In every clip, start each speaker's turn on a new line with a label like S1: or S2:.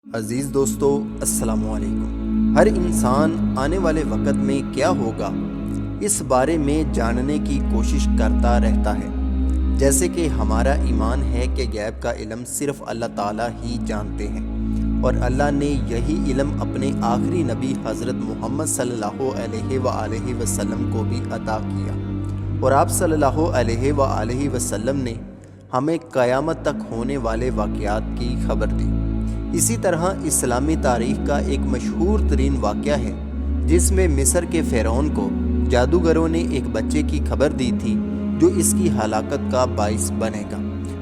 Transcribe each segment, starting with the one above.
S1: अजीज़ दोस्तों, अस्सलाम वालेकुम। हर इंसान आने वाले वक़्त में क्या होगा इस बारे में जानने की कोशिश करता रहता है। जैसे कि हमारा ईमान है कि गैब का इल्म सिर्फ़ अल्लाह ताला ही जानते हैं और अल्लाह ने यही इल्म अपने आखिरी नबी हज़रत मोहम्मद सल्लल्लाहु अलैहि वसल्लम को भी अता किया और आप सल्लल्लाहु अलैहि वसल्लम ने हमें क़यामत तक होने वाले वाक़यात की खबर दी। इसी तरह इस्लामी तारीख़ का एक मशहूर तरीन वाक़या है जिसमें मिस्र के फ़िरौन को जादूगरों ने एक बच्चे की खबर दी थी जो इसकी हलाकत का बाइस बनेगा।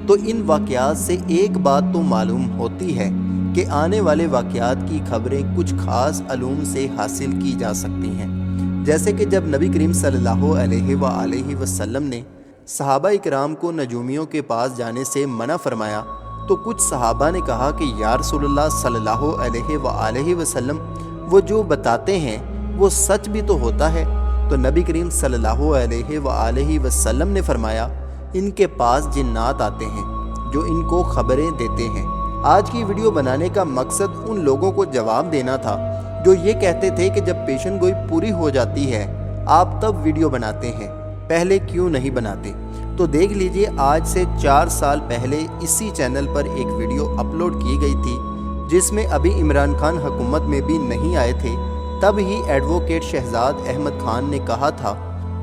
S1: तो इन वाक़यात से एक बात तो मालूम होती है कि आने वाले वाक़यात की खबरें कुछ ख़ास अलूम से हासिल की जा सकती हैं। जैसे कि जब नबी करीम सल्लल्लाहु अलैहि वसल्लम ने सहाबा इकराम को नजूमियों के पास जाने से मना फरमाया तो कुछ सहाबा ने कहा कि या रसूलल्लाह सल्लल्लाहु अलैहि वसल्लम वो जो बताते हैं वो सच भी तो होता है। तो नबी करीम सल्लल्लाहु अलैहि वसल्लम ने फरमाया, इनके पास जिन्नात आते हैं जो इनको खबरें देते हैं। आज की वीडियो बनाने का मकसद उन लोगों को जवाब देना था जो ये कहते थे कि जब पेशन गोई पूरी हो जाती है आप तब वीडियो बनाते हैं, पहले क्यों नहीं बनाते। तो देख लीजिए, आज से 4 साल पहले इसी चैनल पर एक वीडियो अपलोड की गई थी जिसमें अभी इमरान खान हुकूमत में भी नहीं आए थे। तब ही एडवोकेट शहजाद अहमद खान ने कहा था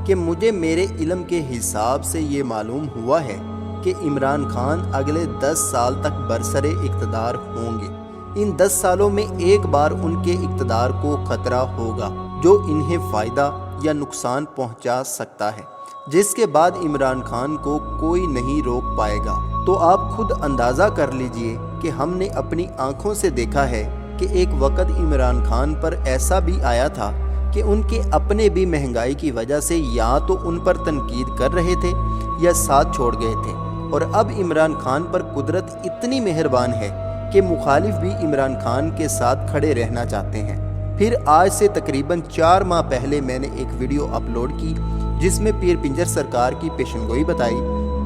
S1: कि मुझे मेरे इल्म के हिसाब से ये मालूम हुआ है कि इमरान खान अगले 10 साल तक बरसरे इक़्तिदार होंगे। इन 10 सालों में एक बार उनके इक़्तिदार को खतरा होगा जो इन्हें फ़ायदा या नुकसान पहुंचा सकता है, जिसके बाद इमरान खान को कोई नहीं रोक पाएगा। तो आप खुद अंदाज़ा कर लीजिए कि हमने अपनी आंखों से देखा है कि एक वक़्त इमरान खान पर ऐसा भी आया था कि उनके अपने भी महंगाई की वजह से या तो उन पर तनकीद कर रहे थे या साथ छोड़ गए थे। और अब इमरान खान पर कुदरत इतनी मेहरबान है कि मुखालिफ भी इमरान खान के साथ खड़े रहना चाहते हैं। फिर आज से तकरीबन 4 माह पहले मैंने एक वीडियो अपलोड की जिसमें पीर पिंजर सरकार की पेशनगोई बताई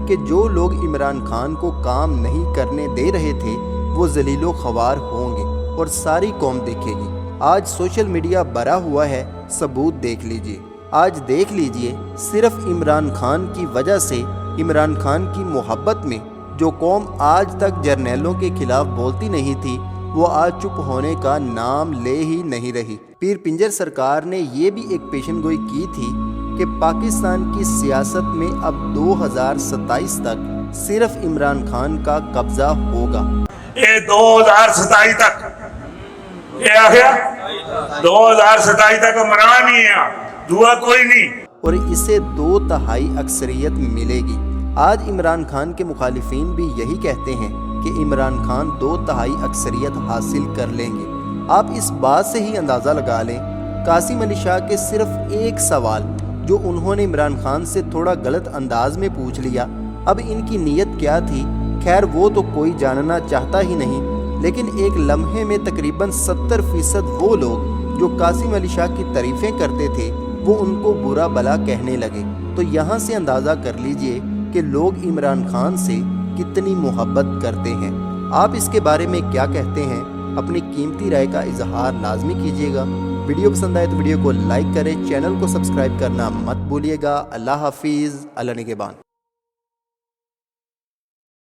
S1: कि जो लोग इमरान खान को काम नहीं करने दे रहे थे वो जलीलो ख्वार होंगे और सारी कौम देखेगी। आज सोशल मीडिया भरा हुआ है, सबूत देख लीजिए। आज देख लीजिए, सिर्फ इमरान खान की वजह से, इमरान खान की मोहब्बत में जो कौम आज तक जर्नैलों के खिलाफ बोलती नहीं थी वो आज चुप होने का नाम ले ही नहीं रही। पीर पिंजर सरकार ने ये भी एक पेशनगोई की थी कि पाकिस्तान की सियासत में अब 2027 तक सिर्फ इमरान खान का कब्जा होगा।
S2: ये 2027 तक ये आ गया, 2027 तक इमरान ही है, दुआ कोई नहीं।
S1: और इसे 2/3 अक्सरियत मिलेगी। आज इमरान खान के मुखालिफिन भी यही कहते हैं कि इमरान खान 2/3 अक्सरियत हासिल कर लेंगे। आप इस बात से ही अंदाज़ा लगा लें, कासिम अली शाह के सिर्फ एक सवाल जो उन्होंने इमरान खान से थोड़ा गलत अंदाज में पूछ लिया, अब इनकी नीयत क्या थी खैर वो तो कोई जानना चाहता ही नहीं, लेकिन एक लम्हे में तकरीबन 70% वो लोग जो कासिम अली शाह की तारीफ़ें करते थे वो उनको बुरा भला कहने लगे। तो यहाँ से अंदाज़ा कर लीजिए कि लोग इमरान खान से कितनी मोहब्बत करते हैं। आप इसके बारे में क्या कहते हैं? अपनी कीमती राय का इजहार लाजमी कीजिएगा। वीडियो पसंद आए तो वीडियो को लाइक करें, चैनल को सब्सक्राइब करना मत भूलिएगा। अल्लाह हाफिज़, अल्लाह निगहबान।